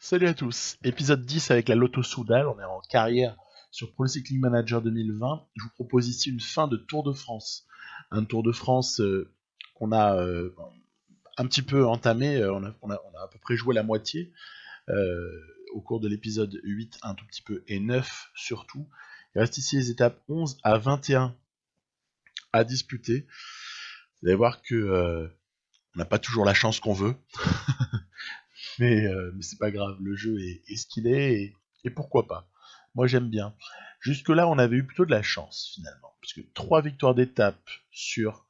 Salut à tous, épisode 10 avec la Lotto Soudal, on est en carrière sur Pro Cycling Manager 2020. Je vous propose ici une fin de Tour de France. Un Tour de France qu'on a un petit peu entamé, on a à peu près joué la moitié euh, au cours de l'épisode 8 un tout petit peu et 9 surtout. Il reste ici les étapes 11 à 21 à disputer. Vous allez voir que on n'a pas toujours la chance qu'on veut. Mais c'est pas grave, le jeu est ce qu'il est, et pourquoi pas. Moi j'aime bien. Jusque-là, on avait eu plutôt de la chance finalement, puisque 3 victoires d'étape sur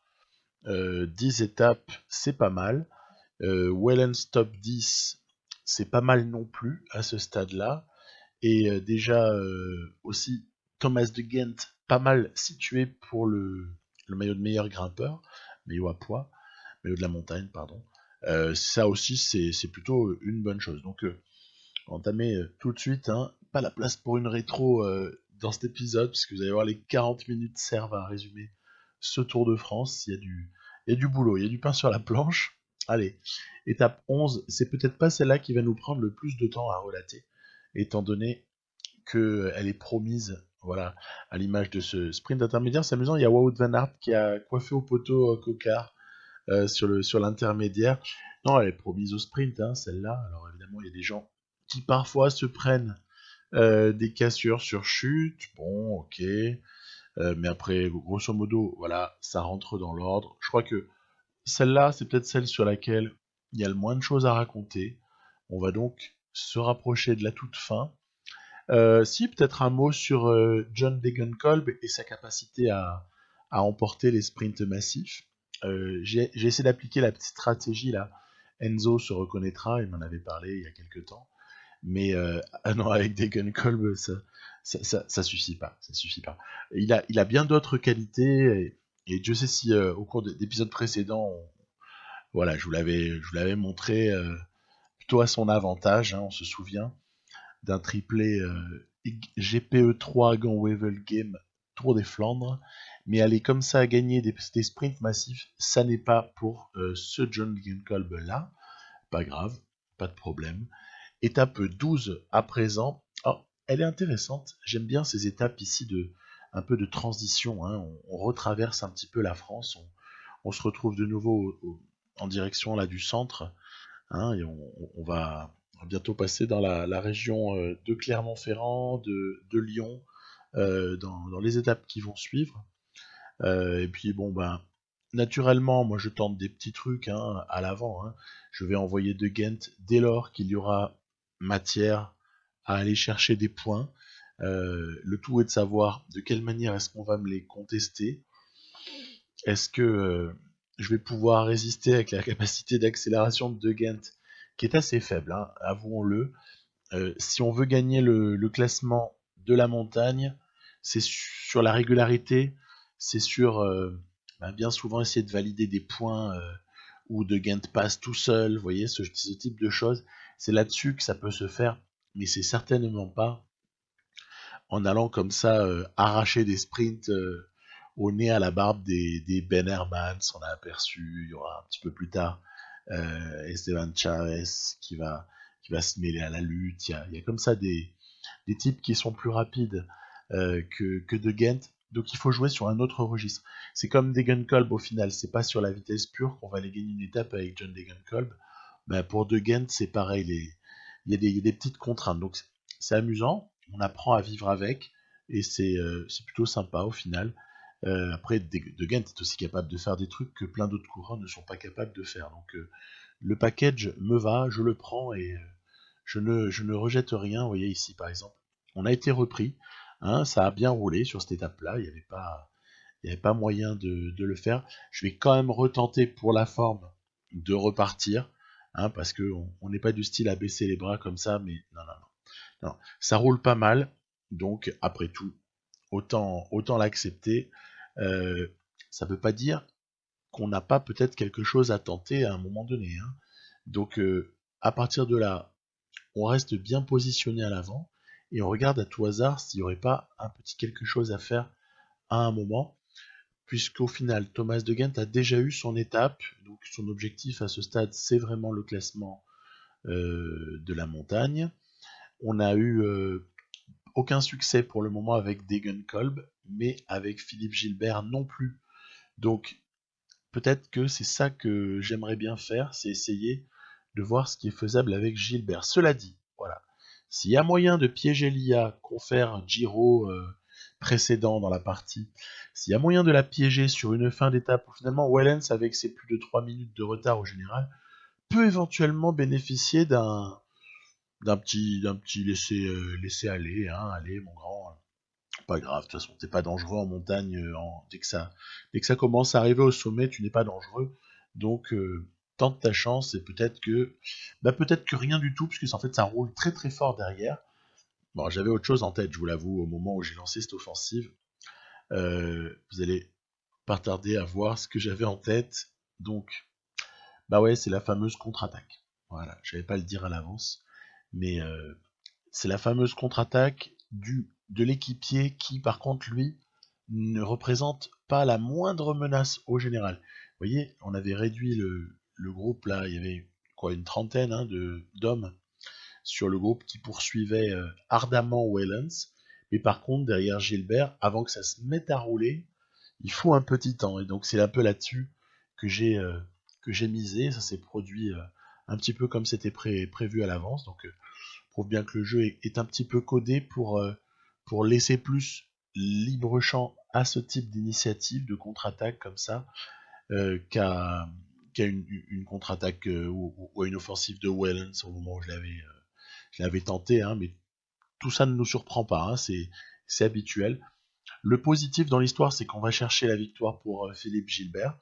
10 étapes, c'est pas mal. Wellens top 10, c'est pas mal non plus à ce stade-là. Et déjà aussi Thomas de Ghent, pas mal situé pour le maillot de meilleur grimpeur, maillot à poids, maillot de la montagne, pardon. Ça aussi, c'est plutôt une bonne chose. Donc, entamer tout de suite, hein, pas la place pour une rétro dans cet épisode, puisque vous allez voir, les 40 minutes servent à résumer ce Tour de France. Il y a du boulot, il y a du pain sur la planche. Allez, étape 11, c'est peut-être pas celle-là qui va nous prendre le plus de temps à relater, étant donné qu'elle est promise, voilà, à l'image de ce sprint intermédiaire. C'est amusant, il y a Wout van Aert qui a coiffé au poteau Cocard sur l'intermédiaire. Non, elle est promise au sprint, hein, celle-là. Alors évidemment, il y a des gens qui parfois se prennent des cassures sur chute. Bon, ok. Mais après, grosso modo, voilà, ça rentre dans l'ordre. Je crois que celle-là, c'est peut-être celle sur laquelle il y a le moins de choses à raconter. On va donc se rapprocher de la toute fin. Si, peut-être un mot sur John Degenkolb et sa capacité à emporter les sprints massifs. J'ai essayé d'appliquer la petite stratégie là. Enzo se reconnaîtra, il m'en avait parlé il y a quelques temps. Mais ah non, avec Degenkolb, ça suffit pas. Ça suffit pas. Il a bien d'autres qualités. Et Dieu sait si au cours d'épisodes précédents, voilà, je vous l'avais montré plutôt à son avantage. Hein, on se souvient d'un triplé GPE3 Gant-Wevelgem Tour des Flandres, mais aller comme ça à gagner des sprints massifs, ça n'est pas pour ce John Degenkolb là. Pas grave, pas de problème. Étape 12 à présent. Oh, elle est intéressante. J'aime bien ces étapes ici de un peu de transition. Hein. On retraverse un petit peu la France. On se retrouve de nouveau en direction là du centre. Hein, et on va bientôt passer dans la région de Clermont-Ferrand, de Lyon, dans les étapes qui vont suivre. Et puis bon ben naturellement, moi je tente des petits trucs hein, à l'avant. Hein. Je vais envoyer De Ghent dès lors qu'il y aura matière à aller chercher des points. Le tout est de savoir de quelle manière est-ce qu'on va me les contester. Est-ce que je vais pouvoir résister avec la capacité d'accélération de Ghent, qui est assez faible, hein, avouons-le. Si on veut gagner le classement de la montagne, c'est sur la régularité, c'est sur bien souvent essayer de valider des points où De Ghent passe tout seul, vous voyez, ce type de choses. C'est là-dessus que ça peut se faire, mais c'est certainement pas en allant comme ça arracher des sprints au nez à la barbe des Ben Hermans, on a aperçu, il y aura un petit peu plus tard Esteban Chavez qui va se mêler à la lutte, il y a comme ça des types qui sont plus rapides que De Ghent, donc il faut jouer sur un autre registre. C'est comme Degenkolb au final, c'est pas sur la vitesse pure qu'on va aller gagner une étape avec John Degenkolb, ben pour De Ghent c'est pareil, il y a des petites contraintes, donc c'est amusant, on apprend à vivre avec, et c'est plutôt sympa au final. Après, De Ghent est aussi capable de faire des trucs que plein d'autres coureurs ne sont pas capables de faire. Donc le package me va, je le prends et je ne rejette rien. Vous voyez ici par exemple, on a été repris, hein, ça a bien roulé sur cette étape-là, il n'y avait pas moyen de le faire. Je vais quand même retenter pour la forme de repartir, hein, parce qu'on n'est pas du style à baisser les bras comme ça, mais non, non, non. Non, ça roule pas mal, donc après tout, autant l'accepter. Euh, ça ne veut pas dire qu'on n'a pas peut-être quelque chose à tenter à un moment donné. Hein. Donc à partir de là, on reste bien positionné à l'avant et on regarde à tout hasard s'il n'y aurait pas un petit quelque chose à faire à un moment, puisqu'au final, Thomas de Ghent a déjà eu son étape, donc son objectif à ce stade, c'est vraiment le classement de la montagne. On a eu aucun succès pour le moment avec Degenkolb, mais avec Philippe Gilbert non plus. Donc peut-être que c'est ça que j'aimerais bien faire, c'est essayer de voir ce qui est faisable avec Gilbert. Cela dit, voilà, s'il y a moyen de piéger l'IA, confère Giro précédent dans la partie, s'il y a moyen de la piéger sur une fin d'étape où finalement Wellens, avec ses plus de 3 minutes de retard au général, peut éventuellement bénéficier d'un petit laisser aller, hein, allez mon grand, pas grave, de toute façon t'es pas dangereux en montagne, dès que ça commence à arriver au sommet, tu n'es pas dangereux, donc tente ta chance et peut-être que rien du tout, puisque en fait ça roule très très fort derrière. Bon, j'avais autre chose en tête, je vous l'avoue, au moment où j'ai lancé cette offensive. Vous allez pas tarder à voir ce que j'avais en tête. Donc, bah ouais, c'est la fameuse contre-attaque. Voilà, je vais pas le dire à l'avance, mais c'est la fameuse contre-attaque de l'équipier qui, par contre, lui, ne représente pas la moindre menace au général. Vous voyez, on avait réduit le groupe là, il y avait quoi, une trentaine hein, d'hommes sur le groupe qui poursuivait ardemment Wellens. Mais par contre, derrière Gilbert, avant que ça se mette à rouler, il faut un petit temps. Et donc c'est un peu là-dessus que j'ai misé. Ça s'est produit un petit peu comme c'était prévu à l'avance. Donc prouve bien que le jeu est un petit peu codé pour laisser plus libre champ à ce type d'initiative, de contre-attaque comme ça, qu'à une contre-attaque ou à une offensive de Wellens au moment où je l'avais tenté, hein, mais tout ça ne nous surprend pas, hein, c'est habituel. Le positif dans l'histoire, c'est qu'on va chercher la victoire pour Philippe Gilbert,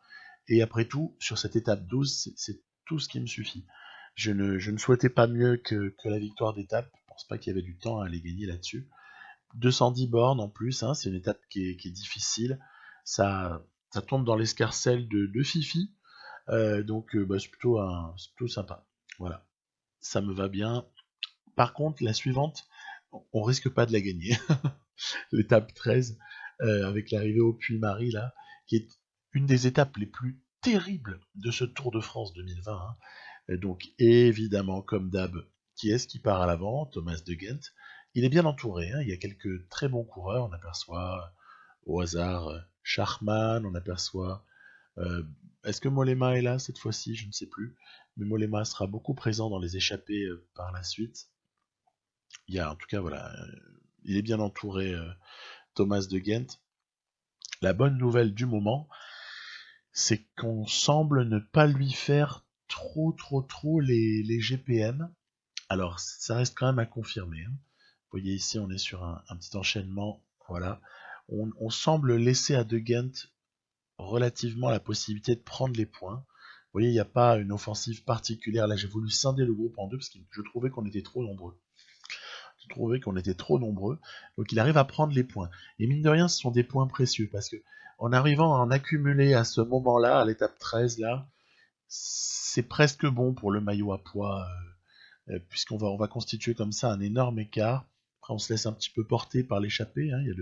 et après tout, sur cette étape 12, c'est tout ce qui me suffit. Je ne souhaitais pas mieux que la victoire d'étape, je pense pas qu'il y avait du temps à aller gagner là-dessus. 210 bornes en plus, hein, c'est une étape qui est difficile, ça tombe dans l'escarcelle de Fifi, donc bah, c'est plutôt sympa. Voilà, ça me va bien. Par contre, la suivante, on risque pas de la gagner. L'étape 13, avec l'arrivée au Puy-Marie, là, qui est une des étapes les plus terribles de ce Tour de France 2020. Hein. Et donc, évidemment, comme d'hab, qui est-ce qui part à l'avant? Thomas de Gent. Il est bien entouré, hein. Il y a quelques très bons coureurs. On aperçoit au hasard Schachmann, on aperçoit. euh, Est-ce que Mollema est là cette fois-ci? Je ne sais plus. Mais Mollema sera beaucoup présent dans les échappées par la suite. Il y a en tout cas, voilà, il est bien entouré, Thomas de Gent. La bonne nouvelle du moment, c'est qu'on semble ne pas lui faire trop les GPM. Alors, ça reste quand même à confirmer. Hein. Vous voyez ici, on est sur un petit enchaînement. Voilà. On semble laisser à De Gent relativement la possibilité de prendre les points. Vous voyez, il n'y a pas une offensive particulière. Là, j'ai voulu scinder le groupe en deux parce que je trouvais qu'on était trop nombreux. Donc il arrive à prendre les points. Et mine de rien, ce sont des points précieux, parce que en arrivant à en accumuler à ce moment-là, à l'étape 13, là, c'est presque bon pour le maillot à poids, on va constituer comme ça un énorme écart. Après, on se laisse un petit peu porter par l'échappée, hein. Il y a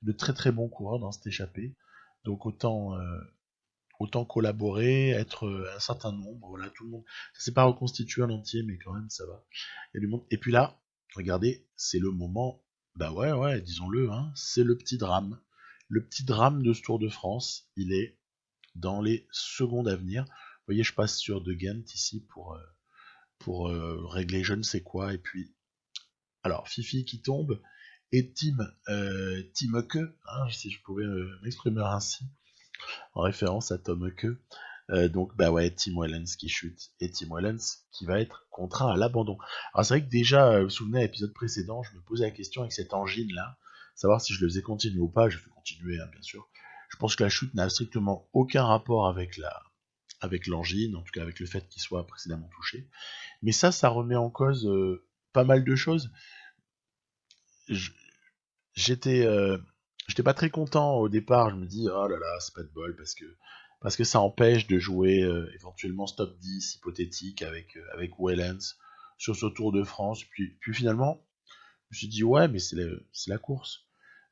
de très très bons coureurs dans cette échappée. Donc autant collaborer, être un certain nombre, voilà, tout le monde. Ça s'est pas reconstitué en entier, mais quand même ça va. Il y a du monde. Et puis là, regardez, c'est le moment, bah ouais, disons-le, hein, c'est le petit drame. Le petit drame de ce Tour de France, il est dans les secondes à venir. Vous voyez, je passe sur De Gent ici pour régler je ne sais quoi, et puis, alors, Fifi qui tombe, et Tim Heuke, hein, si je pouvais m'exprimer ainsi, en référence à Tom Heuke. Donc bah ouais, Tim Wellens qui chute, et Tim Wellens qui va être contraint à l'abandon. Alors c'est vrai que déjà, vous vous souvenez à l'épisode précédent, je me posais la question avec cette engine là, savoir si je le faisais continuer ou pas. Je fais continuer, hein, bien sûr. Je pense que la chute n'a strictement aucun rapport avec l'engine, en tout cas avec le fait qu'il soit précédemment touché. Mais ça remet en cause pas mal de choses. J- J'étais j'étais pas très content au départ. Je me dis oh là là, c'est pas de bol, parce que ça empêche de jouer éventuellement stop 10 hypothétique avec Wellens sur ce Tour de France. Puis finalement, je me suis dit ouais, mais c'est la course.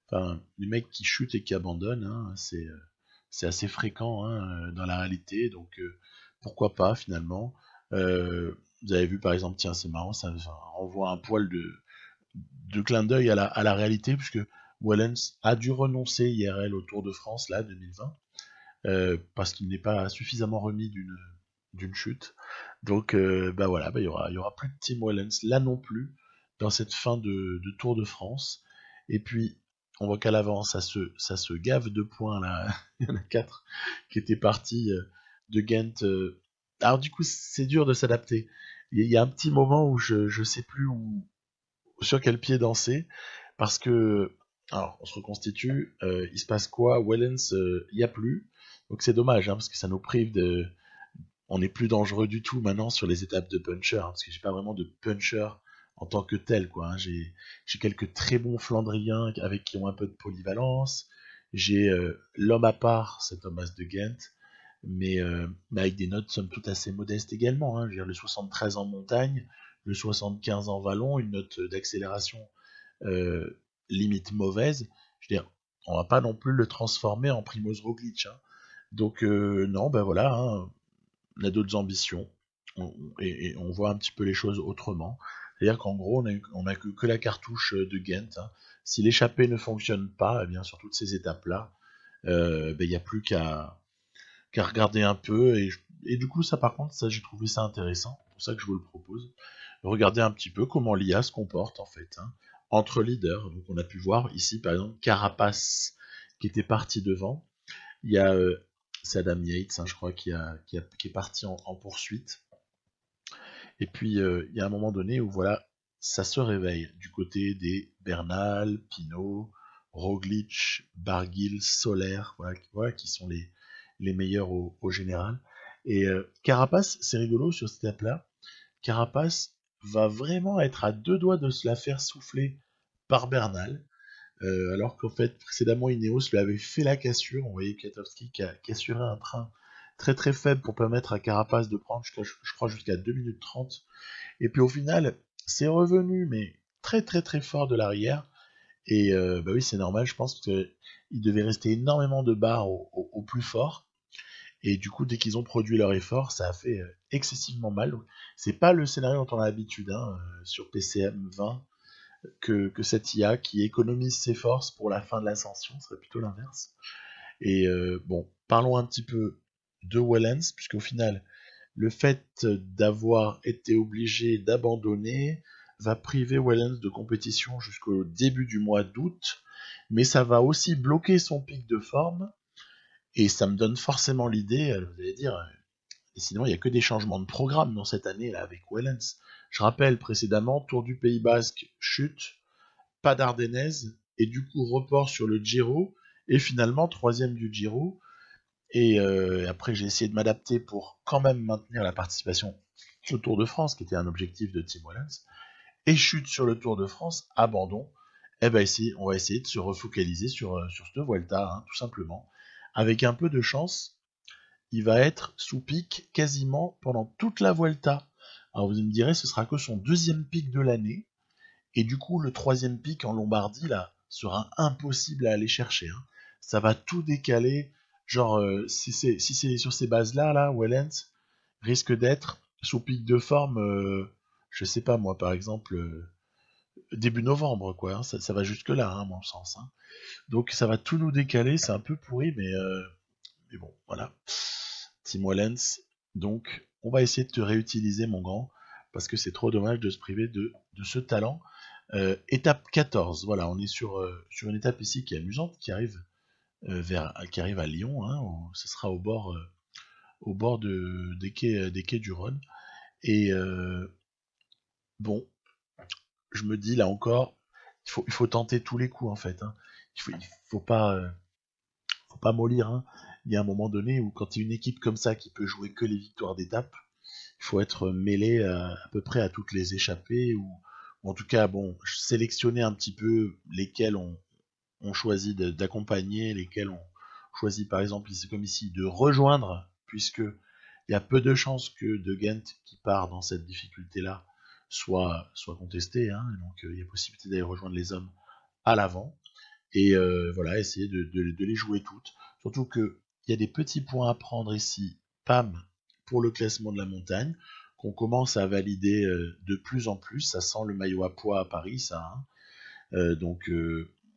Enfin, les mecs qui chutent et qui abandonnent, hein, c'est assez fréquent, hein, dans la réalité. Donc pourquoi pas finalement. Vous avez vu par exemple, tiens c'est marrant, ça renvoie un poil de clin d'œil à la réalité, puisque Wellens a dû renoncer IRL au Tour de France, là, 2020, parce qu'il n'est pas suffisamment remis d'une chute. Donc, bah voilà, bah, il y aura plus de Tim Wellens, là non plus, dans cette fin de Tour de France. Et puis, on voit qu'à l'avant, ça se gave de points, là. Il y en a 4 qui étaient partis de Ghent. Alors, du coup, c'est dur de s'adapter. Il y a un petit moment où je sais plus sur quel pied danser, parce que alors on se reconstitue, il se passe quoi? Wellens, il y a plus, donc c'est dommage, hein, parce que ça nous prive de, on n'est plus dangereux du tout maintenant sur les étapes de puncher, hein, parce que j'ai pas vraiment de puncher en tant que tel, quoi. Hein. J'ai quelques très bons Flandriens avec qui ont un peu de polyvalence. J'ai l'homme à part, cet Thomas de Ghent, mais avec des notes somme toute assez modestes également. Hein. Je veux dire, le 73 en montagne, le 75 en vallon, une note d'accélération limite mauvaise. Je veux dire, on va pas non plus le transformer en Primoz Roglic. Hein. Donc non, ben voilà, hein, on a d'autres ambitions et on voit un petit peu les choses autrement. C'est-à-dire qu'en gros, on a que la cartouche de Ghent. Hein. Si l'échappée ne fonctionne pas, eh bien sur toutes ces étapes-là, il n'y a plus qu'à regarder un peu. Et du coup, ça par contre, ça j'ai trouvé ça intéressant. C'est pour ça que je vous le propose. Regardez un petit peu comment l'IA se comporte en fait. Hein, entre leaders. Donc on a pu voir ici par exemple Carapace qui était parti devant. Il y a c'est Adam Yates, hein, je crois, qui est parti en poursuite. Et puis il y a un moment donné où voilà, ça se réveille du côté des Bernal, Pinot, Roglic, Barguil, Soler, voilà qui sont les meilleurs au général. Et Carapace, c'est rigolo sur cette étape-là. Carapace va vraiment être à deux doigts de se la faire souffler par Bernal, alors qu'en fait précédemment Ineos lui avait fait la cassure. On voyait Kwiatkowski qui assurait un train très très faible pour permettre à Carapace de prendre je crois jusqu'à 2 minutes 30. Et puis au final c'est revenu mais très très très fort de l'arrière. Et bah oui c'est normal, je pense qu'il devait rester énormément de barres au plus fort. Et du coup, dès qu'ils ont produit leur effort, ça a fait excessivement mal. C'est pas le scénario dont on a l'habitude hein, sur PCM 20 que cette IA qui économise ses forces pour la fin de l'ascension, ce serait plutôt l'inverse. Et bon, parlons un petit peu de Wellens, puisqu'au final, le fait d'avoir été obligé d'abandonner va priver Wellens de compétition jusqu'au début du mois d'août, mais ça va aussi bloquer son pic de forme, et ça me donne forcément l'idée, vous allez dire, et sinon il n'y a que des changements de programme dans cette année là avec Wellens. Je rappelle précédemment, Tour du Pays Basque, chute, pas d'Ardennaise, et du coup report sur le Giro, et finalement troisième du Giro. Et après j'ai essayé de m'adapter pour quand même maintenir la participation au Tour de France, qui était un objectif de Tim Wellens, et chute sur le Tour de France, abandon. Et ben ici, on va essayer de se refocaliser sur cette Vuelta, hein, tout simplement. Avec un peu de chance, il va être sous pic quasiment pendant toute la Vuelta. Alors vous me direz, ce sera que son deuxième pic de l'année, et du coup le troisième pic en Lombardie là sera impossible à aller chercher. Hein. Ça va tout décaler. Genre si c'est sur ces bases là, Wellens risque d'être sous pic de forme, je sais pas moi par exemple début novembre quoi. Hein. Ça va jusque là hein, à mon sens. Hein. Donc ça va tout nous décaler. C'est un peu pourri mais bon voilà. Tim Wellens. Donc, on va essayer de te réutiliser, mon grand, parce que c'est trop dommage de se priver de ce talent. Étape 14, voilà, on est sur une étape ici qui est amusante, qui arrive, qui arrive à Lyon, hein, ce sera au bord des quais du Rhône. Et bon, je me dis là encore, il faut tenter tous les coups en fait. Hein. Il faut pas mollir. Hein. Il y a un moment donné où quand il y a une équipe comme ça qui peut jouer que les victoires d'étape, il faut être mêlé à peu près à toutes les échappées ou en tout cas bon sélectionner un petit peu lesquels on choisit d'accompagner, lesquels on choisit par exemple c'est comme ici de rejoindre puisque il y a peu de chances que De Ghent qui part dans cette difficulté là soit contesté hein, donc il y a possibilité d'aller rejoindre les hommes à l'avant et voilà essayer de les jouer toutes surtout que il y a des petits points à prendre ici pam pour le classement de la montagne. qu'on commence à valider de plus en plus. Ça sent le maillot à pois à Paris, ça. Hein. Donc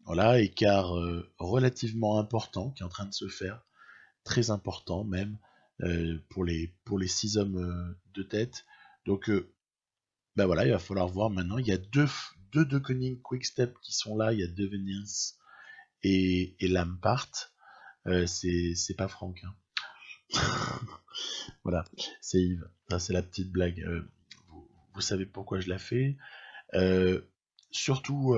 voilà, écart relativement important qui est en train de se faire, très important même pour les 6 hommes de tête. Donc ben voilà, il va falloir voir maintenant. Il y a deux de Koenig Quickstep qui sont là. Il y a De Veniers et Lampart. C'est pas Franck. Hein. Voilà, c'est Yves. Ça, c'est la petite blague. Vous savez pourquoi je la fais. Surtout,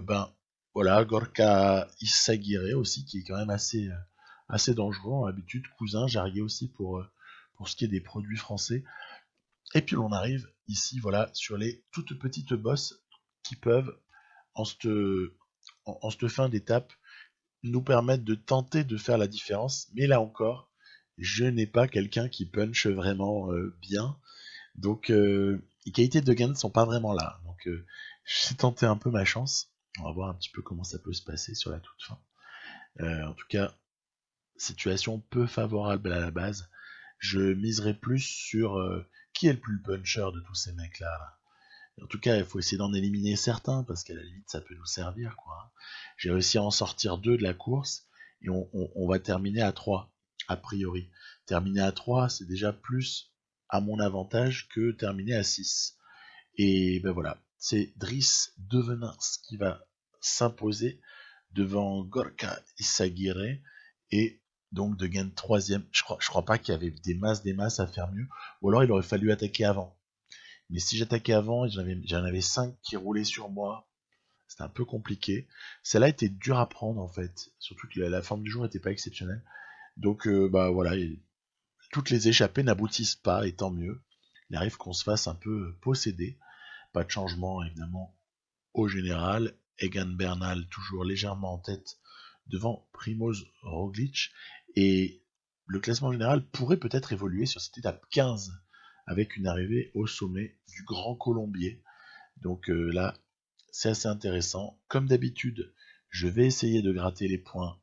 ben voilà, Gorka Issaguirre aussi, qui est quand même assez dangereux en habitude. Cousin, Jarrier aussi pour ce qui est des produits français. Et puis on arrive ici, voilà, sur les toutes petites bosses qui peuvent, en cette fin d'étape, nous permettre de tenter de faire la différence. Mais là encore, je n'ai pas quelqu'un qui punch vraiment bien. Donc les qualités de gain ne sont pas vraiment là. Donc j'ai tenté un peu ma chance. On va voir un petit peu comment ça peut se passer sur la toute fin. En tout cas, situation peu favorable à la base. Je miserai plus sur qui est le plus puncher de tous ces mecs-là. Là. En tout cas, il faut essayer d'en éliminer certains, parce qu'à la limite, ça peut nous servir. Quoi. J'ai réussi à en sortir 2 de la course, et on va terminer à 3, a priori. Terminer à 3, c'est déjà plus à mon avantage que terminer à 6. Et ben voilà, c'est Driss Devenins qui va s'imposer devant Gorka Issaguirre, et donc de gain 3ème. Je crois pas qu'il y avait des masses à faire mieux, ou alors il aurait fallu attaquer avant. Mais si j'attaquais avant, j'en avais 5 qui roulaient sur moi. C'était un peu compliqué. Celle-là était dure à prendre en fait. Surtout que la forme du jour n'était pas exceptionnelle. Donc bah voilà, toutes les échappées n'aboutissent pas, et tant mieux. Il arrive qu'on se fasse un peu posséder. Pas de changement évidemment au général. Egan Bernal toujours légèrement en tête devant Primoz Roglic. Et le classement général pourrait peut-être évoluer sur cette étape 15 avec une arrivée au sommet du Grand Colombier. Donc là, c'est assez intéressant. Comme d'habitude, je vais essayer de gratter les points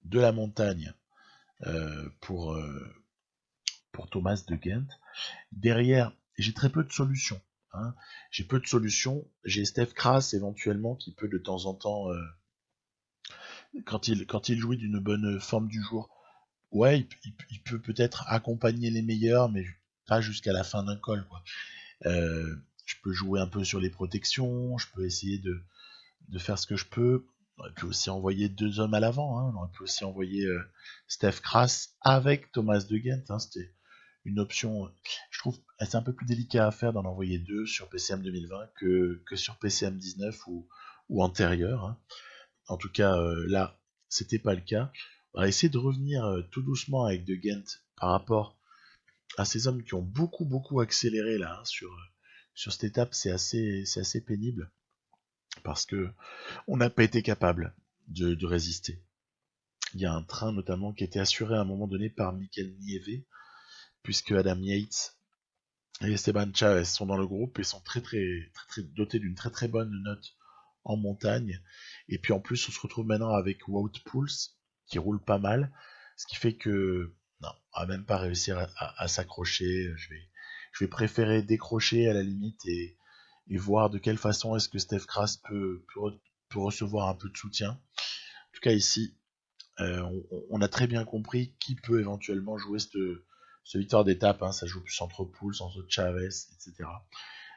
de la montagne pour Thomas de Ghent. Derrière, j'ai très peu de solutions. Hein. J'ai peu de solutions. J'ai Steph Kras éventuellement qui peut de temps en temps, quand il jouit d'une bonne forme du jour, ouais, il peut peut-être accompagner les meilleurs, mais pas jusqu'à la fin d'un col. Quoi. Je peux jouer un peu sur les protections, je peux essayer de faire ce que je peux. On aurait pu aussi envoyer 2 hommes à l'avant, hein. On aurait pu aussi envoyer Steph Kras avec Thomas de Ghent. Hein. C'était une option, je trouve, c'est un peu plus délicat à faire d'en envoyer 2 sur PCM 2020 que sur PCM 19 ou antérieur. Hein. En tout cas, là, c'était pas le cas. On va essayer de revenir tout doucement avec de Ghent par rapport à ces hommes qui ont beaucoup accéléré là hein, sur cette étape. C'est assez pénible parce que on n'a pas été capable de résister. Il y a un train notamment qui était assuré à un moment donné par Mikel Nieve, puisque Adam Yates et Esteban Chavez sont dans le groupe et sont très dotés d'une très bonne note en montagne. Et puis en plus, on se retrouve maintenant avec Wout Poels qui roule pas mal, ce qui fait que non, on va même pas réussir à s'accrocher. Je vais préférer décrocher à la limite et voir de quelle façon est-ce que Steph Kras peut recevoir un peu de soutien. En tout cas ici, on a très bien compris qui peut éventuellement jouer ce victoire d'étape. Hein, ça joue plus entre Poels, entre Chavez, etc.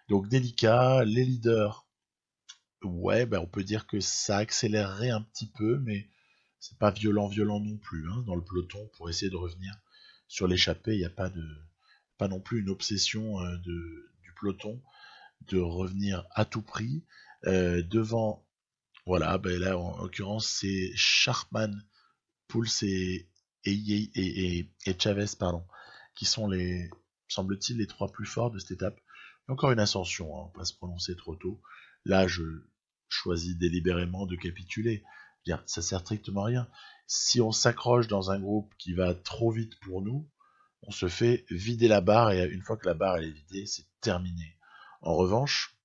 Donc délicat, les leaders, ouais, ben on peut dire que ça accélérerait un petit peu, mais c'est pas violent non plus. Hein, dans le peloton, pour essayer de revenir sur l'échappée, il n'y a pas non plus une obsession du peloton de revenir à tout prix. Devant, voilà, ben là en l'occurrence c'est Sharpman, Pouls et Chavez, pardon, qui sont semble-t-il, les 3 plus forts de cette étape. Encore une ascension, hein, pas se prononcer trop tôt. Là, je choisis délibérément de capituler. Dire, ça sert strictement à rien. Si on s'accroche dans un groupe qui va trop vite pour nous, on se fait vider la barre, et une fois que la barre elle est vidée, c'est terminé. En revanche,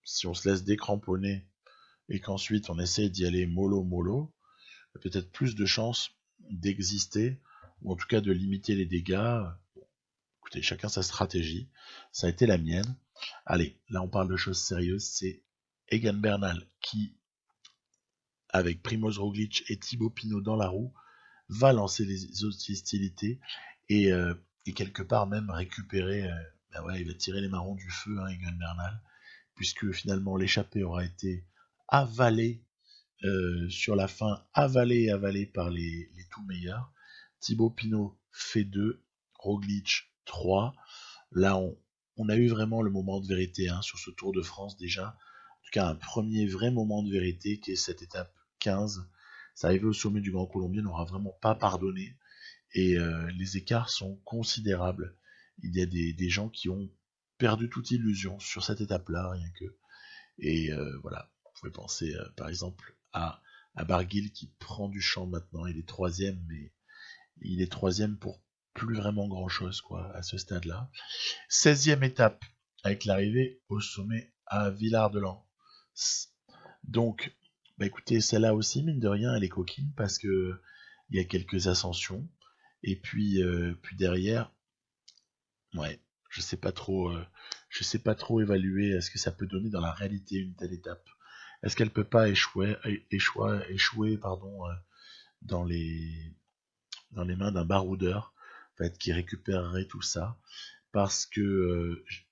si on se laisse décramponner et qu'ensuite on essaie d'y aller mollo, peut-être plus de chances d'exister, ou en tout cas de limiter les dégâts. écoutez, chacun sa stratégie. Ça a été la mienne. Allez, là on parle de choses sérieuses. C'est Egan Bernal qui, avec Primoz Roglic et Thibaut Pinot dans la roue, va lancer les hostilités et quelque part même récupérer. Il va tirer les marrons du feu, hein, Egan Bernal, puisque finalement l'échappée aura été avalée sur la fin, avalée par les tout meilleurs. Thibaut Pinot fait 2, Roglic 3. Là, on a eu vraiment le moment de vérité, hein, sur ce Tour de France déjà. En tout cas, un premier vrai moment de vérité qui est cette étape 15. Ça arrivé au sommet du Grand Colombier, n'aura vraiment pas pardonné. Et les écarts sont considérables. Il y a des gens qui ont perdu toute illusion sur cette étape-là, rien que. Et voilà, vous pouvez penser par exemple à Barguil qui prend du champ maintenant. Il est troisième, mais il est troisième pour plus vraiment grand-chose quoi à ce stade-là. 16e étape avec l'arrivée au sommet à Villard-de-Lans. Donc, écoutez, celle-là aussi, mine de rien, elle est coquine parce que il y a quelques ascensions. Et puis derrière, ouais, je sais pas trop évaluer ce que ça peut donner dans la réalité une telle étape. Est-ce qu'elle peut pas échouer dans les mains d'un baroudeur, en fait, qui récupérerait tout ça, parce que j'ai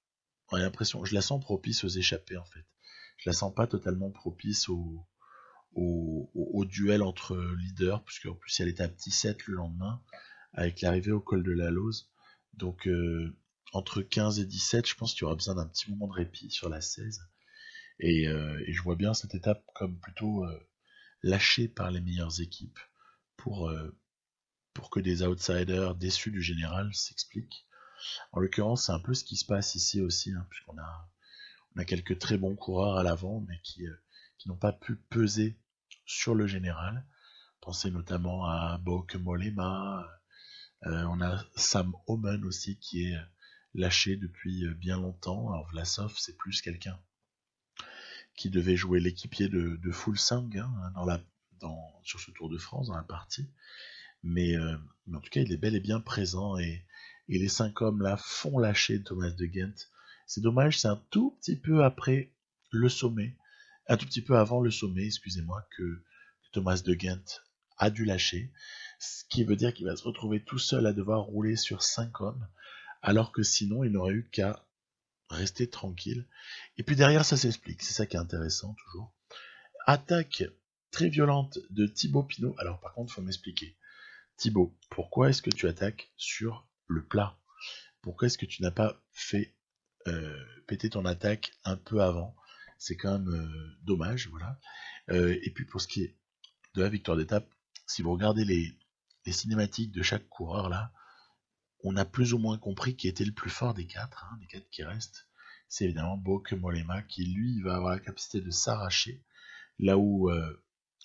l'impression, je la sens propice aux échappées en fait. Je la sens pas totalement propice au duel entre leaders, puisque en plus elle était à petit 7 le lendemain, avec l'arrivée au col de la Lose. Donc entre 15 et 17, je pense qu'il y aura besoin d'un petit moment de répit sur la 16. Et je vois bien cette étape comme plutôt lâchée par les meilleures équipes pour que des outsiders déçus du général s'expliquent. En l'occurrence, c'est un peu ce qui se passe ici aussi, hein, puisqu'on a quelques très bons coureurs à l'avant, mais qui n'ont pas pu peser sur le général. Pensez notamment à Bauke Mollema. On a Sam Oomen aussi qui est lâché depuis bien longtemps. Alors Vlasov, c'est plus quelqu'un qui devait jouer l'équipier de Fuglsang hein, sur ce Tour de France dans la partie. Mais en tout cas, il est bel et bien présent et les 5 hommes là font lâcher Thomas de Gendt. C'est dommage, c'est un tout petit peu après le sommet, un tout petit peu avant le sommet, excusez-moi, que Thomas de Gendt a dû lâcher. Ce qui veut dire qu'il va se retrouver tout seul à devoir rouler sur 5 hommes, alors que sinon il n'aurait eu qu'à rester tranquille. Et puis derrière, ça s'explique, c'est ça qui est intéressant toujours. Attaque très violente de Thibaut Pinot. Alors par contre, il faut m'expliquer. Thibaut, pourquoi est-ce que tu attaques sur le plat? Pourquoi est-ce que tu n'as pas fait péter ton attaque un peu avant? C'est quand même dommage, voilà. Et puis pour ce qui est de la victoire d'étape, si vous regardez les cinématiques de chaque coureur là, on a plus ou moins compris qui était le plus fort des 4, des 4 qui restent. C'est évidemment Bauke Mollema qui lui va avoir la capacité de s'arracher, là où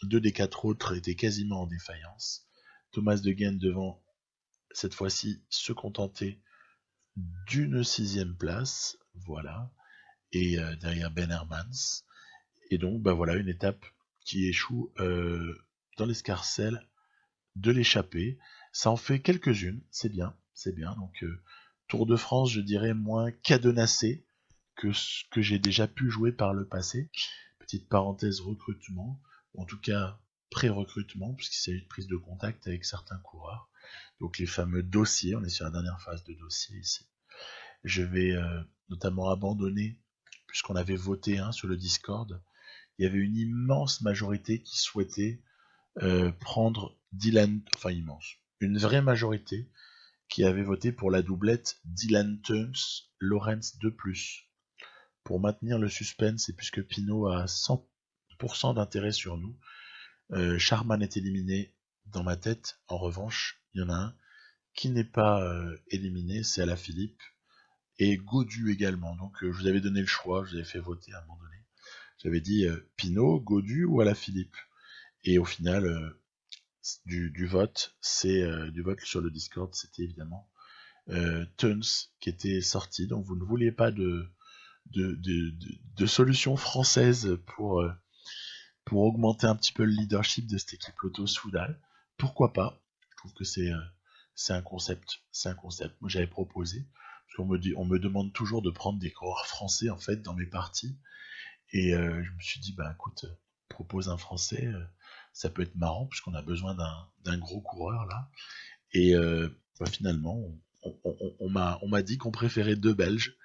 2 des 4 autres étaient quasiment en défaillance. Thomas de Gendt devant, cette fois-ci, se contenter d'une 6e place, voilà, et derrière Ben Hermans. Et donc, voilà, une étape qui échoue dans l'escarcelle de l'échappée. Ça en fait quelques-unes, c'est bien. Donc, Tour de France, je dirais, moins cadenassé que ce que j'ai déjà pu jouer par le passé. Petite parenthèse recrutement, ou en tout cas pré-recrutement, puisqu'il s'agit de prise de contact avec certains coureurs. Donc les fameux dossiers, on est sur la dernière phase de dossier ici. Je vais notamment abandonner, puisqu'on avait voté sur le Discord, il y avait une immense majorité qui souhaitait prendre Dylan, enfin immense, une vraie majorité qui avait voté pour la doublette Dylan Teuns, Lorenz 2+. Pour maintenir le suspense, et puisque Pinot a 100% d'intérêt sur nous, Charman est éliminé dans ma tête. En revanche, il y en a un qui n'est pas éliminé, c'est Alaphilippe, et Gaudu également. Donc je vous avais donné le choix, je vous avais fait voter à un moment donné. J'avais dit Pinot, Gaudu ou Alaphilippe. Et au final, du vote, du vote sur le Discord, c'était évidemment Teuns qui était sorti. Donc vous ne vouliez pas de solution française pour augmenter un petit peu le leadership de cette équipe Lotto Soudal. Pourquoi pas? Je trouve que c'est c'est un concept. C'est un concept. Moi, j'avais proposé. Parce on me demande toujours de prendre des coureurs français, en fait, dans mes parties. Et je me suis dit, bah écoute, propose un français, ça peut être marrant, puisqu'on a besoin d'un gros coureur, là. Et bah, finalement, on m'a dit qu'on préférait deux Belges.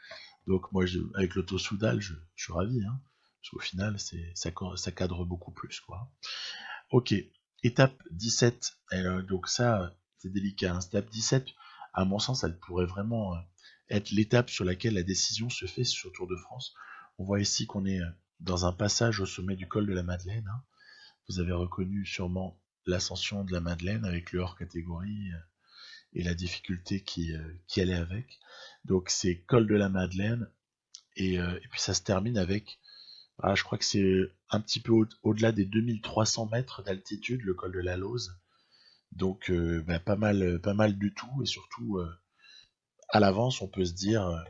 Donc moi, avec l'Auto Soudal, je suis ravi, hein. Parce qu'au final, ça cadre beaucoup plus, quoi. Ok, étape 17. Donc ça, c'est délicat, hein. Cette étape 17, à mon sens, elle pourrait vraiment être l'étape sur laquelle la décision se fait sur Tour de France. On voit ici qu'on est dans un passage au sommet du col de la Madeleine, hein. Vous avez reconnu sûrement l'ascension de la Madeleine avec le hors catégorie et la difficulté qui allait avec. Donc c'est col de la Madeleine et puis ça se termine avec, je crois que c'est un petit peu au-delà des 2300 mètres d'altitude, le col de la Lose. Donc pas mal du tout, et surtout à l'avance on peut se dire,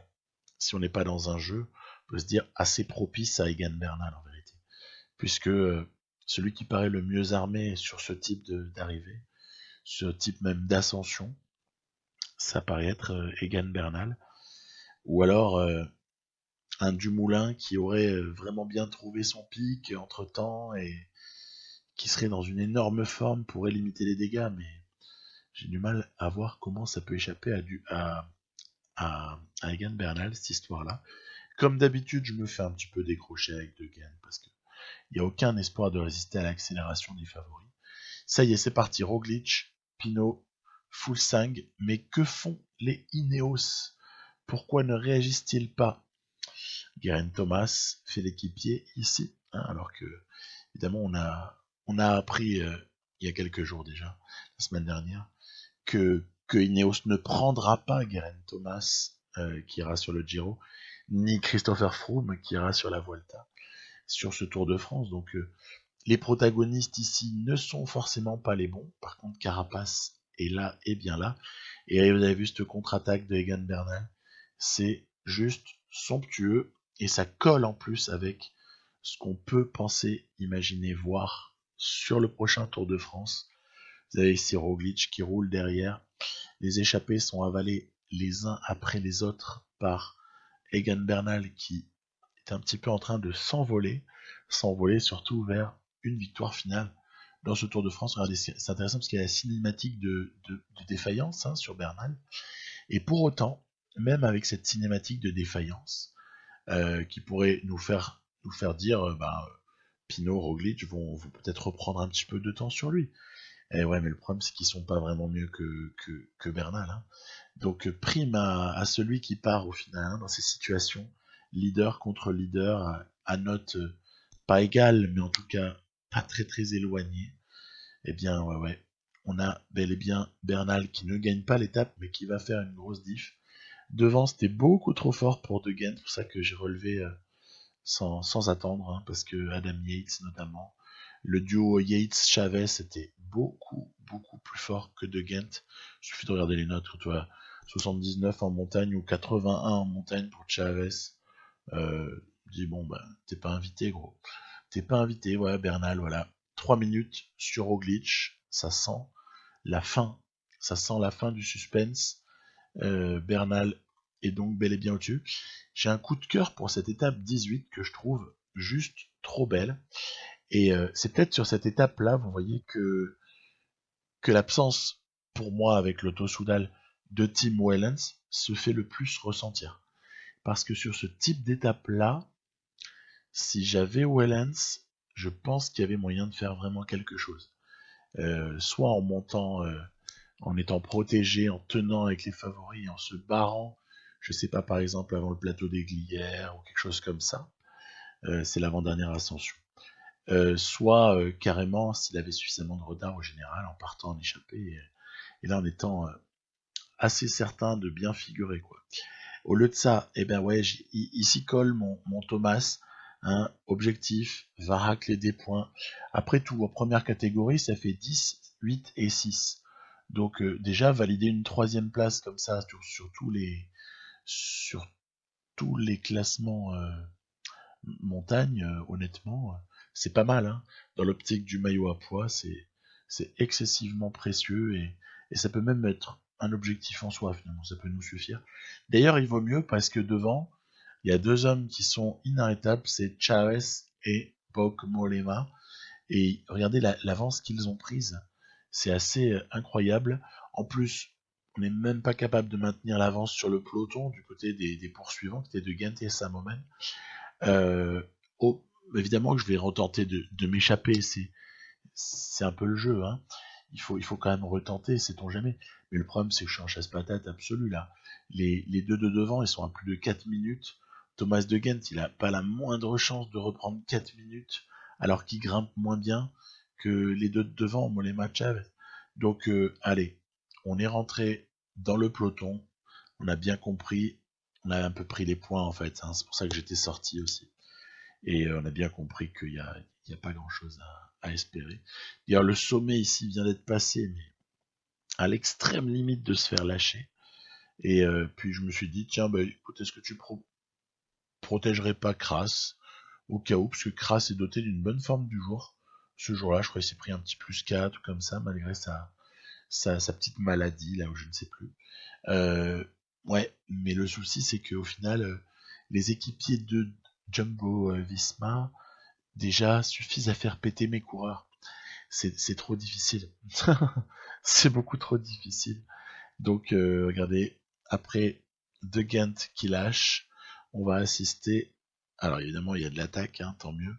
si on n'est pas dans un jeu, on peut se dire assez propice à Egan Bernal en vérité. Puisque celui qui paraît le mieux armé sur ce type d'arrivée, ce type même d'ascension, ça paraît être Egan Bernal. Ou alors un Dumoulin qui aurait vraiment bien trouvé son pic entre temps et qui serait dans une énorme forme pourrait limiter les dégâts, mais j'ai du mal à voir comment ça peut échapper à Egan Bernal, cette histoire-là. Comme d'habitude, je me fais un petit peu décrocher avec De Gendt parce qu'il n'y a aucun espoir de résister à l'accélération des favoris. Ça y est, c'est parti. Roglic, Pinot, Fuglsang, mais que font les Ineos? Pourquoi ne réagissent-ils pas? Geraint Thomas fait l'équipier ici, hein, alors que, évidemment, on a appris il y a quelques jours déjà, la semaine dernière, que Ineos ne prendra pas Geraint Thomas qui ira sur le Giro, ni Christopher Froome qui ira sur la Vuelta, sur ce Tour de France. Donc les protagonistes ici ne sont forcément pas les bons. Par contre, Carapace est là et bien là. Et vous avez vu cette contre-attaque de Egan Bernal, c'est juste somptueux et ça colle en plus avec ce qu'on peut penser, imaginer, voir sur le prochain Tour de France. Vous avez ici Roglic qui roule derrière. Les échappés sont avalés les uns après les autres par Egan Bernal qui est un petit peu en train de s'envoler surtout vers une victoire finale dans ce Tour de France. Regardez, c'est intéressant parce qu'il y a la cinématique de défaillance, hein, sur Bernal. Et pour autant, même avec cette cinématique de défaillance, qui pourrait nous faire dire, Pinot, Roglic vont peut-être reprendre un petit peu de temps sur lui. Et ouais, mais le problème, c'est qu'ils sont pas vraiment mieux que Bernal, hein. Donc, prime à celui qui part au final, hein, dans ces situations, leader contre leader, à note pas égale, mais en tout cas pas très très éloignée. Eh bien, ouais. On a bel et bien Bernal qui ne gagne pas l'étape, mais qui va faire une grosse diff. Devant, c'était beaucoup trop fort pour De Gendt, c'est pour ça que j'ai relevé sans attendre, hein, parce que Adam Yates notamment, le duo Yates-Chavez était beaucoup plus fort que De Gendt. Il suffit de regarder les notes, tu vois, 79 en montagne ou 81 en montagne pour Chavez. Dis bon, t'es pas invité, gros. T'es pas invité, ouais, Bernal, voilà. 3 minutes sur Roglic, ça sent la fin. Ça sent la fin du suspense. Bernal est donc bel et bien au-dessus. J'ai un coup de cœur pour cette étape 18 que je trouve juste trop belle. Et c'est peut-être sur cette étape-là, vous voyez, que l'absence, pour moi, avec l'Auto Soudal de Tim Wellens, se fait le plus ressentir. Parce que sur ce type d'étape-là, si j'avais Wellens, je pense qu'il y avait moyen de faire vraiment quelque chose. Soit en montant, en étant protégé, en tenant avec les favoris, en se barrant, je sais pas, par exemple, avant le plateau des Glières, ou quelque chose comme ça. C'est l'avant-dernière ascension. Soit carrément s'il avait suffisamment de retard au général en partant en échappée et là en étant assez certain de bien figurer, quoi. Au lieu de ça, eh ben ouais, ici colle mon Thomas, hein, objectif, va racler des points. Après tout, en première catégorie, ça fait 10, 8 et 6. Donc déjà, valider une 3e place comme ça sur tous les classements montagne, honnêtement, c'est pas mal, hein. Dans l'optique du maillot à pois, c'est excessivement précieux et ça peut même être un objectif en soi, finalement, ça peut nous suffire. D'ailleurs, il vaut mieux parce que devant, il y a deux hommes qui sont inarrêtables, c'est Chavez et Bok Molema. Et regardez l'avance qu'ils ont prise. C'est assez incroyable. En plus, on n'est même pas capable de maintenir l'avance sur le peloton du côté des poursuivants, qui étaient de Gent et Samomen. Évidemment que je vais retenter de m'échapper, c'est un peu le jeu. Hein. Il faut quand même retenter, sait-on jamais. Mais le problème, c'est que je suis en chasse-patate absolu là. Les deux de devant, ils sont à plus de 4 minutes. Thomas de Gent, il n'a pas la moindre chance de reprendre 4 minutes, alors qu'il grimpe moins bien que les deux de devant, Molema Chavez. Donc, allez, on est rentré dans le peloton, on a bien compris, on a un peu pris les points en fait, hein, c'est pour ça que j'étais sorti aussi. Et on a bien compris qu'il n'y a pas grand-chose à espérer. D'ailleurs, le sommet ici vient d'être passé, mais à l'extrême limite de se faire lâcher. Et puis je me suis dit, tiens, bah, écoute, est-ce que tu protégerais pas Kras au cas où, parce que Kras est doté d'une bonne forme du jour. Ce jour-là, je crois qu'il s'est pris un petit plus 4 ou comme ça, malgré sa petite maladie, là où je ne sais plus. Ouais, mais le souci, c'est qu'au final, les équipiers de Jumbo Visma, déjà, suffisent à faire péter mes coureurs. C'est trop difficile. C'est beaucoup trop difficile. Donc, regardez, après De Gent qui lâche, on va assister. Alors, évidemment, il y a de l'attaque, hein, tant mieux.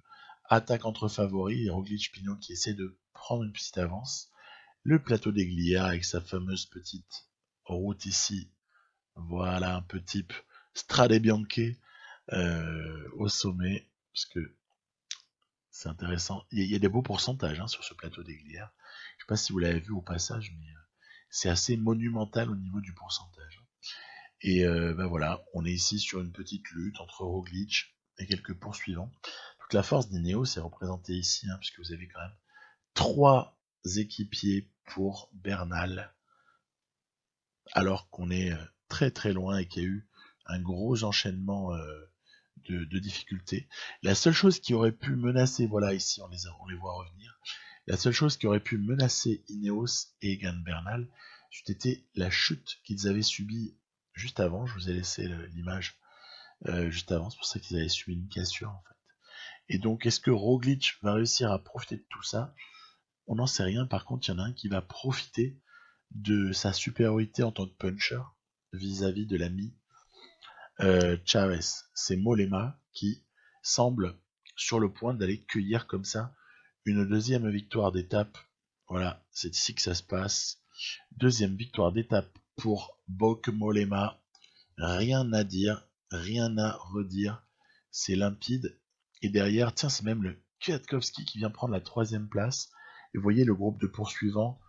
Attaque entre favoris et Roglic Pinot qui essaie de prendre une petite avance. Le plateau des Glières avec sa fameuse petite route ici. Voilà un peu type Strade Bianche au sommet. Parce que c'est intéressant. Il y a des beaux pourcentages hein, sur ce plateau des Glières. Je sais pas si vous l'avez vu au passage, mais c'est assez monumental au niveau du pourcentage. Et ben voilà, on est ici sur une petite lutte entre Roglic et quelques poursuivants. Toute la force d'Ineos est représentée ici, hein, puisque vous avez quand même 3 équipiers pour Bernal, alors qu'on est très très loin et qu'il y a eu un gros enchaînement de difficultés. La seule chose qui aurait pu menacer, voilà ici on les voit revenir, la seule chose qui aurait pu menacer Ineos et Egan Bernal, c'était la chute qu'ils avaient subie juste avant. Je vous ai laissé l'image juste avant, c'est pour ça qu'ils avaient subi une cassure en fait. Et donc est-ce que Roglic va réussir à profiter de tout ça? On n'en sait rien. Par contre, il y en a un qui va profiter de sa supériorité en tant que puncher vis-à-vis de l'ami Chavez. C'est Molema qui semble sur le point d'aller cueillir comme ça une deuxième victoire d'étape. Voilà, c'est ici que ça se passe. Deuxième victoire d'étape pour Bok Molema. Rien à dire, rien à redire. C'est limpide. Et derrière, tiens, c'est même le Kwiatkowski qui vient prendre la 3e place. Et vous voyez, le groupe de poursuivants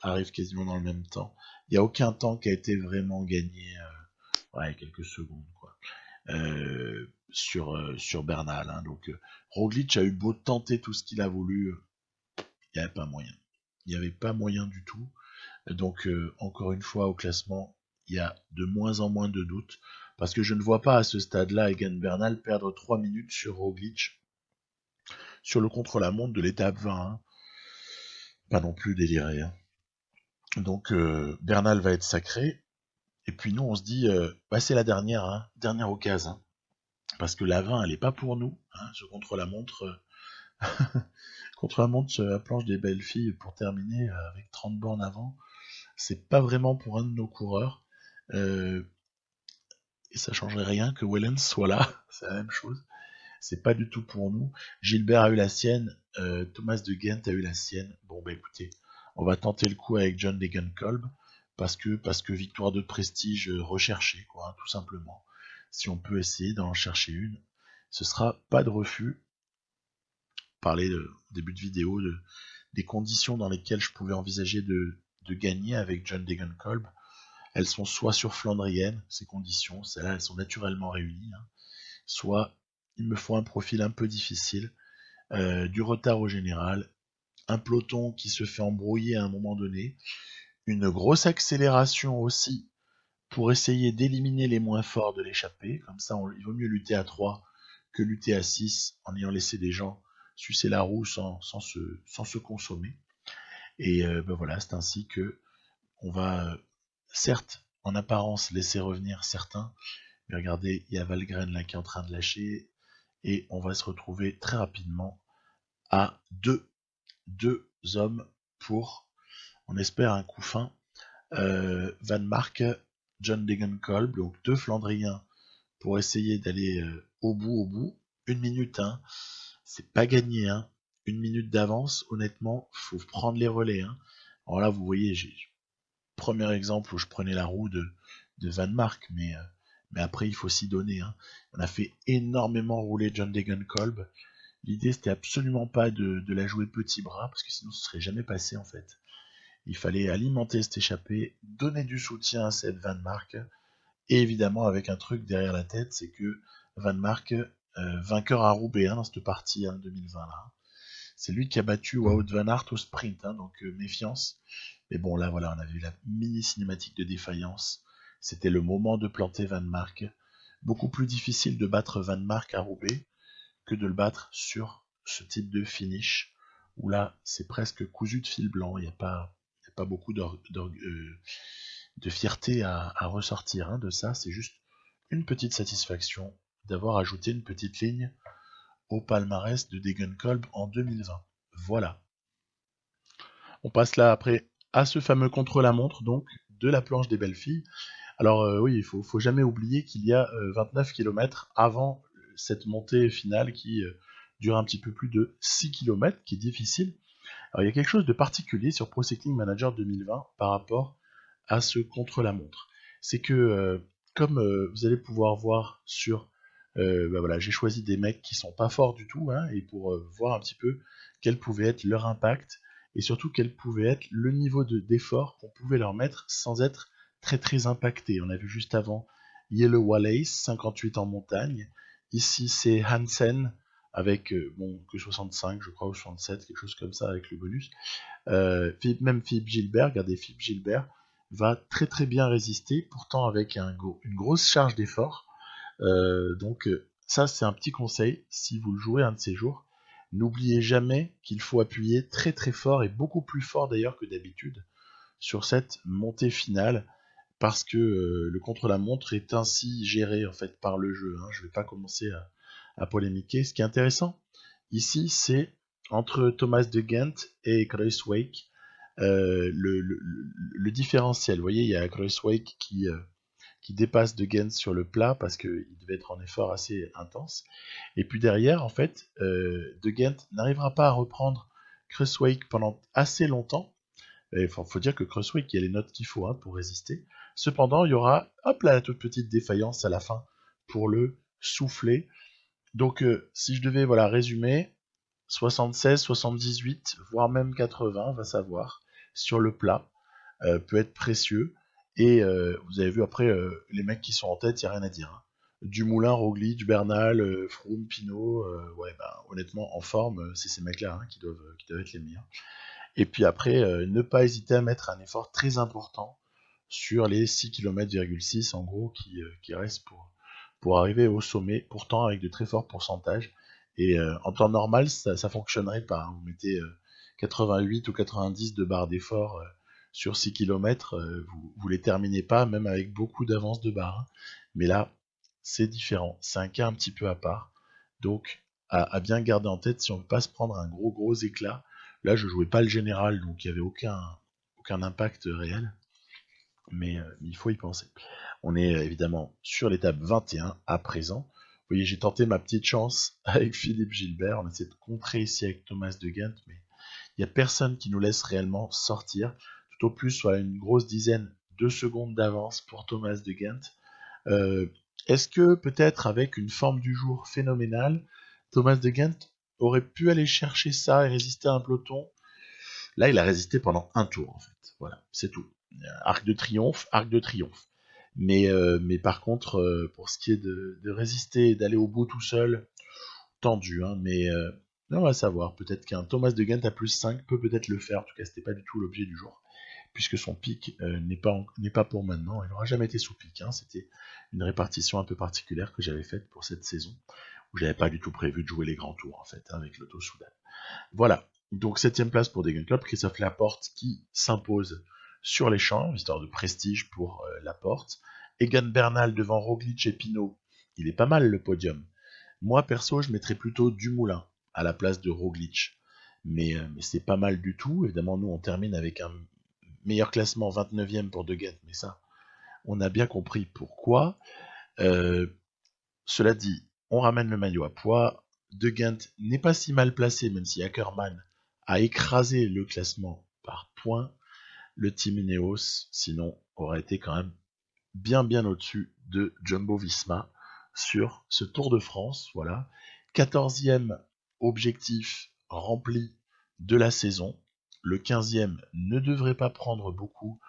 arrive quasiment dans le même temps. Il n'y a aucun temps qui a été vraiment gagné. Ouais, quelques secondes, quoi. Sur Bernal. Hein. Donc, Roglic a eu beau tenter tout ce qu'il a voulu. Il n'y avait pas moyen. Il n'y avait pas moyen du tout. Donc, encore une fois, au classement, il y a de moins en moins de doutes. Parce que je ne vois pas à ce stade-là Egan Bernal perdre 3 minutes sur Roglic sur le contre-la-montre de l'étape 20. Hein. Pas non plus déliré. Hein. Donc, Bernal va être sacré. Et puis nous, on se dit, bah, c'est la dernière, hein, dernière occasion. Hein. Parce que la 20, elle n'est pas pour nous. Hein, ce contre-la-montre... contre-la-montre à planche des belles filles pour terminer avec 30 bornes avant, c'est pas vraiment pour un de nos coureurs. Et ça changerait rien que Wellens soit là, c'est la même chose. C'est pas du tout pour nous. Gilbert a eu la sienne, Thomas de Gent a eu la sienne. Bon bah écoutez, on va tenter le coup avec John Degenkolb parce que victoire de prestige recherchée, quoi, hein, tout simplement. Si on peut essayer d'en chercher une, ce sera pas de refus. Parler au début de vidéo des conditions dans lesquelles je pouvais envisager de gagner avec John Degenkolb. Elles sont soit sur Flandrienne, ces conditions, celles-là elles sont naturellement réunies, hein, soit il me faut un profil un peu difficile, du retard au général, un peloton qui se fait embrouiller à un moment donné, une grosse accélération aussi pour essayer d'éliminer les moins forts de l'échappée, comme ça il vaut mieux lutter à 3 que lutter à 6 en ayant laissé des gens sucer la roue sans se consommer. Et ben voilà, c'est ainsi que on va certes en apparence laisser revenir certains, mais regardez, il y a Valgren là qui est en train de lâcher, et on va se retrouver très rapidement à deux hommes pour, on espère, un coup fin. Van Mark, John Degenkolb, donc deux Flandriens pour essayer d'aller au bout. 1 minute, hein. C'est pas gagné, hein. 1 minute d'avance, honnêtement, faut prendre les relais, hein. Alors là, vous voyez, j'ai premier exemple où je prenais la roue de Van Mark, mais après il faut s'y donner, hein. On a fait énormément rouler John Degenkolb. L'idée c'était absolument pas de la jouer petit bras, parce que sinon ce serait jamais passé en fait. Il fallait alimenter cette échappée, donner du soutien à cette Van Mark, et évidemment avec un truc derrière la tête, c'est que Van Mark, vainqueur à Roubaix hein, dans cette partie 2020 là, c'est lui qui a battu Wout Van Aert au sprint, hein, donc méfiance. Mais bon là voilà, on avait eu la mini cinématique de défaillance, c'était le moment de planter Van Mark. Beaucoup plus difficile de battre Van Mark à Roubaix que de le battre sur ce type de finish, où là c'est presque cousu de fil blanc, il n'y a pas beaucoup de fierté à ressortir hein, de ça, c'est juste une petite satisfaction d'avoir ajouté une petite ligne au palmarès de Degenkolb en 2020. Voilà. On passe là après à ce fameux contre-la-montre, donc, de la planche des belles filles. Alors oui, il faut jamais oublier qu'il y a 29 km avant cette montée finale qui dure un petit peu plus de 6 km, qui est difficile. Alors il y a quelque chose de particulier sur Pro Cycling Manager 2020 par rapport à ce contre-la-montre. C'est que, comme vous allez pouvoir voir sur... voilà, j'ai choisi des mecs qui sont pas forts du tout, hein, et pour voir un petit peu quel pouvait être leur impact, et surtout quel pouvait être le niveau d'effort qu'on pouvait leur mettre sans être très impacté. On a vu juste avant Yellow Wallace, 58 en montagne. Ici c'est Hansen, avec bon, que 65 je crois, ou 67, quelque chose comme ça avec le bonus. Même Philippe Gilbert, regardez, Philippe Gilbert va très bien résister, pourtant avec une grosse charge d'effort. Donc ça c'est un petit conseil, si vous le jouez un de ces jours, n'oubliez jamais qu'il faut appuyer très fort, et beaucoup plus fort d'ailleurs que d'habitude, sur cette montée finale, parce que le contre-la-montre est ainsi géré en fait par le jeu, hein. Je ne vais pas commencer à polémiquer. Ce qui est intéressant ici, c'est entre Thomas de Gent et Kruijswijk, le différentiel. Vous voyez, il y a Kruijswijk qui dépasse de Gent sur le plat parce qu'il devait être en effort assez intense. Et puis derrière, en fait, de Gent n'arrivera pas à reprendre Kruijswijk pendant assez longtemps. Il faut dire que Kruijswijk, il y a les notes qu'il faut hein, pour résister. Cependant, il y aura, hop là, la toute petite défaillance à la fin pour le souffler. Donc, si je devais voilà, résumer, 76, 78, voire même 80, on va savoir, sur le plat, peut être précieux. Et vous avez vu après, les mecs qui sont en tête, il n'y a rien à dire. Hein. Dumoulin, Roglic, Bernal, Froome, Pinot, ouais, bah, honnêtement, en forme, c'est ces mecs-là hein, qui doivent être les meilleurs. Et puis après, ne pas hésiter à mettre un effort très important sur les 6 km,6 en gros qui restent pour arriver au sommet, pourtant avec de très forts pourcentages. Et en temps normal, ça fonctionnerait pas. Hein. Vous mettez 88 ou 90 de barre d'effort sur 6 km, vous les terminez pas, même avec beaucoup d'avance de barre. Hein. Mais là, c'est différent. C'est un cas un petit peu à part. Donc, à bien garder en tête si on ne veut pas se prendre un gros éclat. Là, je jouais pas le général, donc il n'y avait aucun impact réel. Mais il faut y penser. On est évidemment sur l'étape 21 à présent. Vous voyez, j'ai tenté ma petite chance avec Philippe Gilbert. On essaie de contrer ici avec Thomas de Gent, mais il n'y a personne qui nous laisse réellement sortir. Tout au plus, soit une grosse dizaine de secondes d'avance pour Thomas de Gent. Est-ce que peut-être avec une forme du jour phénoménale, Thomas de Gent aurait pu aller chercher ça et résister à un peloton? Là, il a résisté pendant un tour, en fait. Voilà, c'est tout. Arc de triomphe. Mais par contre, pour ce qui est de résister et d'aller au bout tout seul, tendu, hein, mais on va savoir. Peut-être qu'un Thomas de Gent à plus 5 peut peut-être le faire. En tout cas, c'était pas du tout l'objet du jour, puisque son pic n'est pas pour maintenant. Il n'aura jamais été sous pic. Hein. C'était une répartition un peu particulière que j'avais faite pour cette saison, où j'avais pas du tout prévu de jouer les grands tours, en fait, hein, avec l'Auto-Soudal. Voilà. Donc 7ème place pour Degenkolb, Christophe Laporte qui s'impose sur les champs, histoire de prestige pour Laporte. Egan Bernal devant Roglic et Pinot, il est pas mal le podium. Moi perso, je mettrais plutôt Dumoulin à la place de Roglic. Mais c'est pas mal du tout. Évidemment, nous on termine avec un meilleur classement 29e pour De Gent, mais ça, on a bien compris pourquoi. Euh, Cela dit, on ramène le maillot à poids. De Gent n'est pas si mal placé, même si Ackermann a écrasé le classement par points. Le team Ineos, sinon, aurait été quand même bien au-dessus de Jumbo-Visma sur ce Tour de France. Voilà. 14e objectif rempli de la saison. Le 15e ne devrait pas prendre beaucoup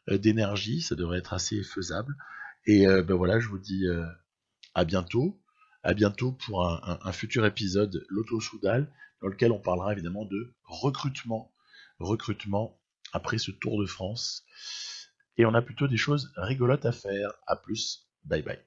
d'énergie, ça devrait être assez faisable. Et ben voilà, je vous dis à bientôt. À bientôt pour un futur épisode Lotto Soudal, dans lequel on parlera évidemment de recrutement. Recrutement après ce Tour de France. Et on a plutôt des choses rigolotes à faire. À plus. Bye bye.